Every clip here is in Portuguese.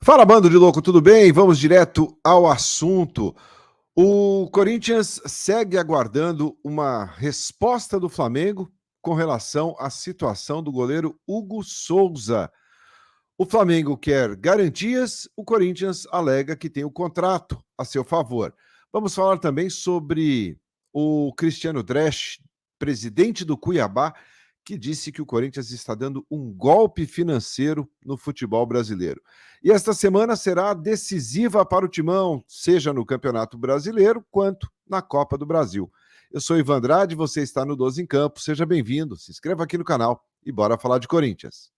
Fala, bando de louco, tudo bem? Vamos direto ao assunto. O Corinthians segue aguardando uma resposta do Flamengo com relação à situação do goleiro Hugo Souza. O Flamengo quer garantias, o Corinthians alega que tem o contrato a seu favor. Vamos falar também sobre o Cristiano Dresch, presidente do Cuiabá, que disse que o Corinthians está dando um golpe financeiro no futebol brasileiro. E esta semana será decisiva para o Timão, seja no Campeonato Brasileiro quanto na Copa do Brasil. Eu sou Ivan Andrade, você está no 12 em Campo, seja bem-vindo, se inscreva aqui no canal e bora falar de Corinthians.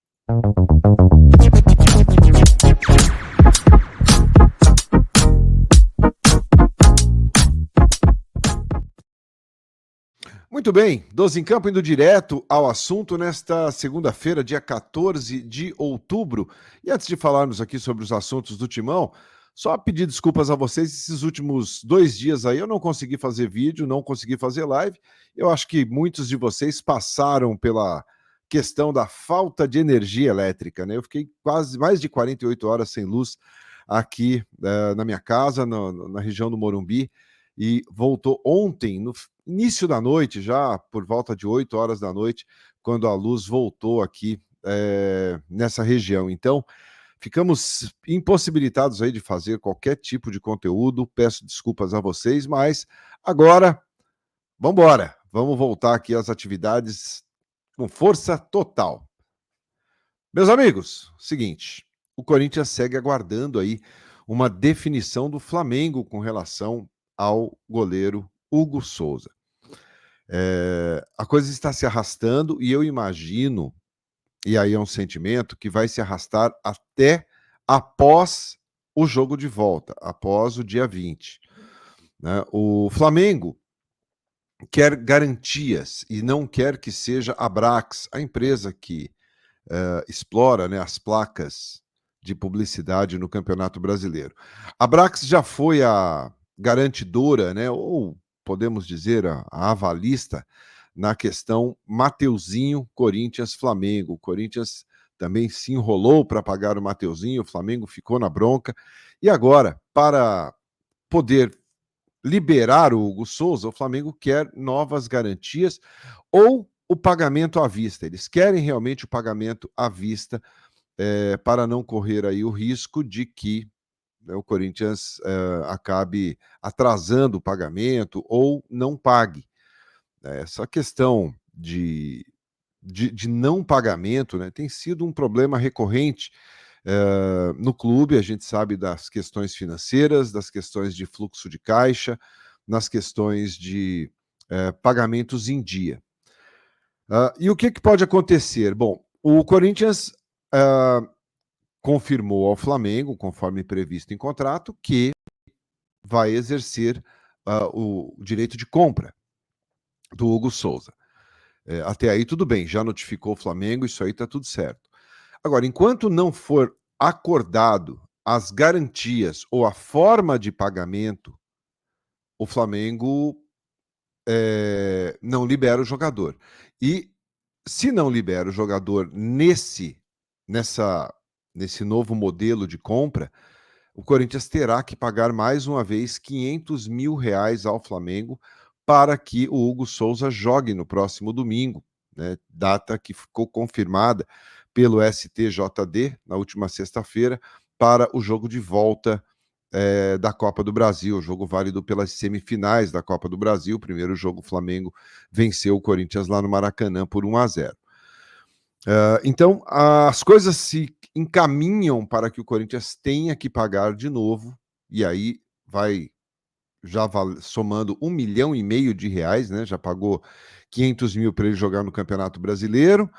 Muito bem, 12 em Campo indo direto ao assunto nesta segunda-feira, dia 14 de outubro. E antes de falarmos aqui sobre os assuntos do Timão, só pedir desculpas a vocês, esses últimos 2 dias aí eu não consegui fazer vídeo, não consegui fazer live. Eu acho que muitos de vocês passaram pela questão da falta de energia elétrica, né? Eu fiquei quase mais de 48 horas sem luz aqui na minha casa, na região do Morumbi, e voltou ontem, no início da noite, já por volta de 8 horas da noite, quando a luz voltou aqui nessa região. Então, ficamos impossibilitados aí de fazer qualquer tipo de conteúdo. Peço desculpas a vocês, mas agora, vamos embora. Vamos voltar aqui às atividades com força total. Meus amigos, seguinte, o Corinthians segue aguardando aí uma definição do Flamengo com relação ao goleiro Hugo Souza. A coisa está se arrastando e eu imagino, e aí é um sentimento, que vai se arrastar até após o jogo de volta, após o dia 20. Né? O Flamengo quer garantias e não quer que seja a Brax, a empresa que explora, né, as placas de publicidade no Campeonato Brasileiro. A Brax já foi a garantidora, né, ou podemos dizer a avalista na questão Mateuzinho, Corinthians, Flamengo. O Corinthians também se enrolou para pagar o Mateuzinho, o Flamengo ficou na bronca. E agora, para poder liberar o Hugo Souza, o Flamengo quer novas garantias ou o pagamento à vista. Eles querem realmente o pagamento à vista para não correr aí o risco de que, né, o Corinthians acabe atrasando o pagamento ou não pague. Essa questão de não pagamento, né, tem sido um problema recorrente no clube. A gente sabe das questões financeiras, das questões de fluxo de caixa, nas questões de pagamentos em dia. E o que pode acontecer? Bom, o Corinthians confirmou ao Flamengo, conforme previsto em contrato, que vai exercer o direito de compra do Hugo Souza. Até aí tudo bem, já notificou o Flamengo, isso aí está tudo certo. Agora, enquanto não for acordado as garantias ou a forma de pagamento, o Flamengo não libera o jogador. E se não libera o jogador nesse novo modelo de compra, o Corinthians terá que pagar mais uma vez R$ 500 mil ao Flamengo para que o Hugo Souza jogue no próximo domingo, né? Data que ficou confirmada pelo STJD na última sexta-feira para o jogo de volta da Copa do Brasil, jogo válido pelas semifinais da Copa do Brasil. O primeiro jogo, o Flamengo venceu o Corinthians lá no Maracanã por 1-0. Então, as coisas se encaminham para que o Corinthians tenha que pagar de novo, e aí vai já somando R$ 1,5 milhão, né? Já pagou 500 mil para ele jogar no Campeonato Brasileiro,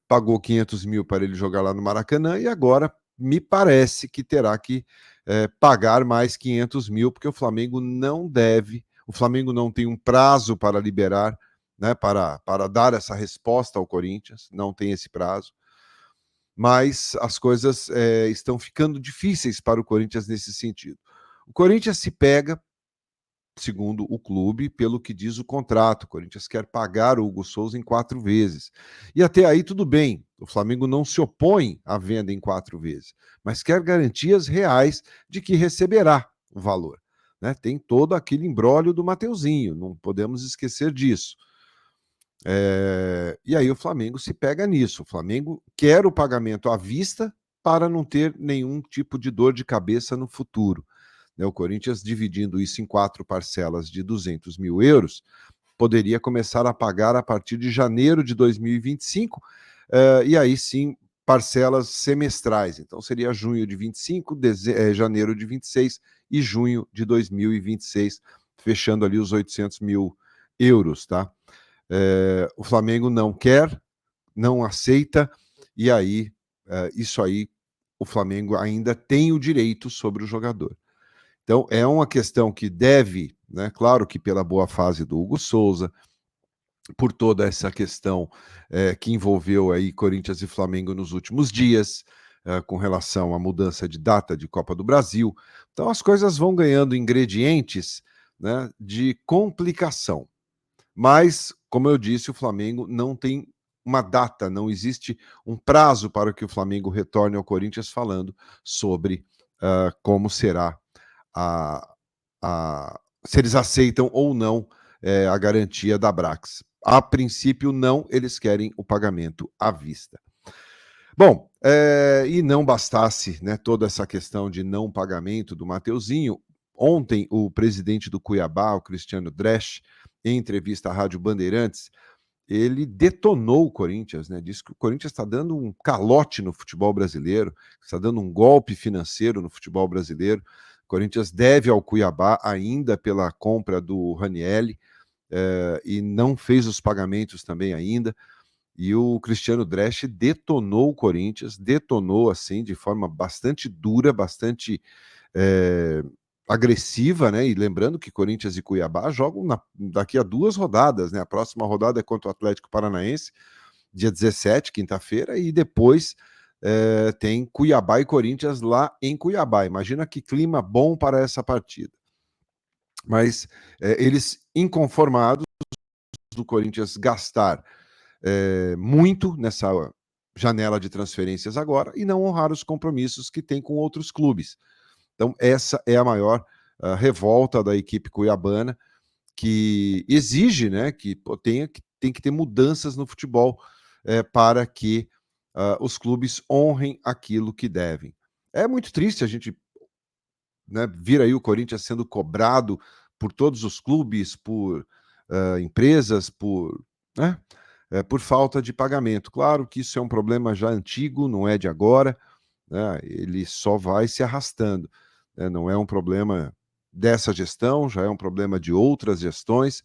pagou 500 mil para ele jogar lá no Maracanã, e agora me parece que terá que pagar mais 500 mil, porque o Flamengo não tem um prazo para liberar, né, para dar essa resposta ao Corinthians, não tem esse prazo, mas as coisas estão ficando difíceis para o Corinthians nesse sentido. O Corinthians se pega segundo o clube, pelo que diz o contrato. O Corinthians quer pagar o Hugo Souza em 4 vezes. E até aí tudo bem, o Flamengo não se opõe à venda em 4 vezes, mas quer garantias reais de que receberá o valor. Né? Tem todo aquele imbróglio do Mateuzinho, não podemos esquecer disso. E aí o Flamengo se pega nisso. O Flamengo quer o pagamento à vista para não ter nenhum tipo de dor de cabeça no futuro. Né? O Corinthians, dividindo isso em 4 parcelas de 200 mil euros, poderia começar a pagar a partir de janeiro de 2025, e aí sim parcelas semestrais. Então seria junho de 25, janeiro de 26 e junho de 2026, fechando ali os 800 mil euros, tá? O Flamengo não quer, não aceita, e aí, isso aí, o Flamengo ainda tem o direito sobre o jogador. Então, é uma questão que deve, né, claro que pela boa fase do Hugo Souza, por toda essa questão que envolveu aí Corinthians e Flamengo nos últimos dias, com relação à mudança de data de Copa do Brasil. Então, as coisas vão ganhando ingredientes, né, de complicação. Mas, como eu disse, o Flamengo não tem uma data, não existe um prazo para que o Flamengo retorne ao Corinthians falando sobre como será a, se eles aceitam ou não a garantia da Brax. A princípio, não, eles querem o pagamento à vista. Bom, e não bastasse, né, toda essa questão de não pagamento do Mateuzinho, ontem o presidente do Cuiabá, o Cristiano Dresch, em entrevista à Rádio Bandeirantes, ele detonou o Corinthians, né? Disse que o Corinthians está dando um calote no futebol brasileiro, está dando um golpe financeiro no futebol brasileiro. O Corinthians deve ao Cuiabá ainda pela compra do Ranielli, e não fez os pagamentos também ainda. E o Cristiano Dresch detonou o Corinthians, detonou assim de forma bastante dura, bastante é, agressiva, né? E lembrando que Corinthians e Cuiabá jogam daqui a 2 rodadas, né? A próxima rodada é contra o Atlético Paranaense, dia 17, quinta-feira, e depois tem Cuiabá e Corinthians lá em Cuiabá. Imagina que clima bom para essa partida. Mas eles inconformados do Corinthians gastar muito nessa janela de transferências agora e não honrar os compromissos que tem com outros clubes. Então, essa é a maior revolta da equipe cuiabana, que exige, né, que tem que ter mudanças no futebol para que os clubes honrem aquilo que devem. É muito triste a gente, né, vir aí o Corinthians sendo cobrado por todos os clubes, por empresas, né, por falta de pagamento. Claro que isso é um problema já antigo, não é de agora, né, ele só vai se arrastando. Né, não é um problema dessa gestão, já é um problema de outras gestões,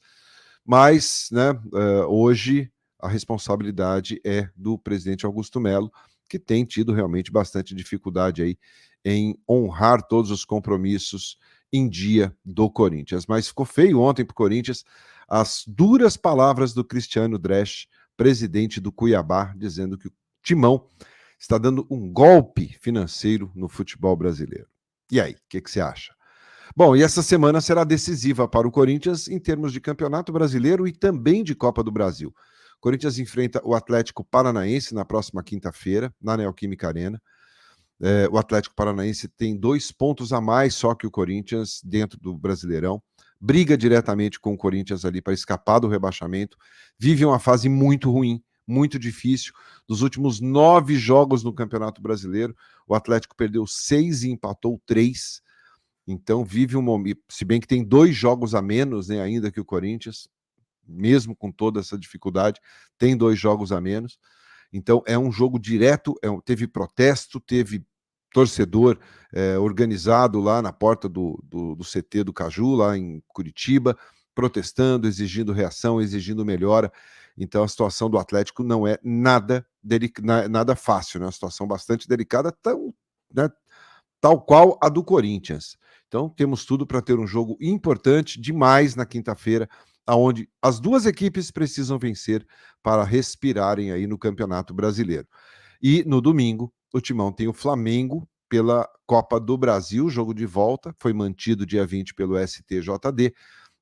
mas, né, hoje a responsabilidade é do presidente Augusto Melo, que tem tido realmente bastante dificuldade aí em honrar todos os compromissos em dia do Corinthians. Mas ficou feio ontem para o Corinthians as duras palavras do Cristiano Dresch, presidente do Cuiabá, dizendo que o Timão está dando um golpe financeiro no futebol brasileiro. E aí, o que você acha? Bom, e essa semana será decisiva para o Corinthians em termos de Campeonato Brasileiro e também de Copa do Brasil. O Corinthians enfrenta o Atlético Paranaense na próxima quinta-feira, na Neoquímica Arena. O Atlético Paranaense tem 2 pontos a mais só que o Corinthians dentro do Brasileirão. Briga diretamente com o Corinthians ali para escapar do rebaixamento. Vive uma fase muito ruim, muito difícil. Dos últimos 9 jogos no Campeonato Brasileiro, o Atlético perdeu 6 e empatou 3. Então vive um momento, se bem que tem 2 jogos a menos, né, ainda que o Corinthians, mesmo com toda essa dificuldade, tem 2 jogos a menos. Então é um jogo direto, teve protesto, teve torcedor organizado lá na porta do CT do Caju, lá em Curitiba, protestando, exigindo reação, exigindo melhora. Então a situação do Atlético não é nada fácil, né? Uma situação bastante delicada, né, tal qual a do Corinthians. Então, temos tudo para ter um jogo importante demais na quinta-feira, aonde as duas equipes precisam vencer para respirarem aí no Campeonato Brasileiro. E no domingo, o Timão tem o Flamengo pela Copa do Brasil, jogo de volta, foi mantido dia 20 pelo STJD,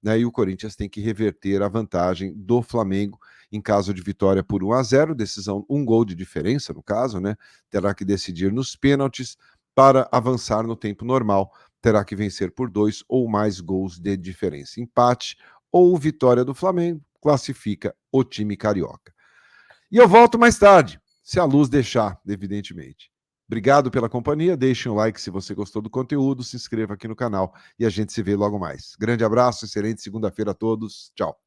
né? E o Corinthians tem que reverter a vantagem do Flamengo em caso de vitória por 1-0, decisão, um gol de diferença, no caso, né? Terá que decidir nos pênaltis para avançar no tempo normal. Terá que vencer por 2 ou mais gols de diferença. Empate ou vitória do Flamengo classifica o time carioca. E eu volto mais tarde, se a luz deixar, evidentemente. Obrigado pela companhia, deixe um like se você gostou do conteúdo, se inscreva aqui no canal e a gente se vê logo mais. Grande abraço, excelente segunda-feira a todos, tchau.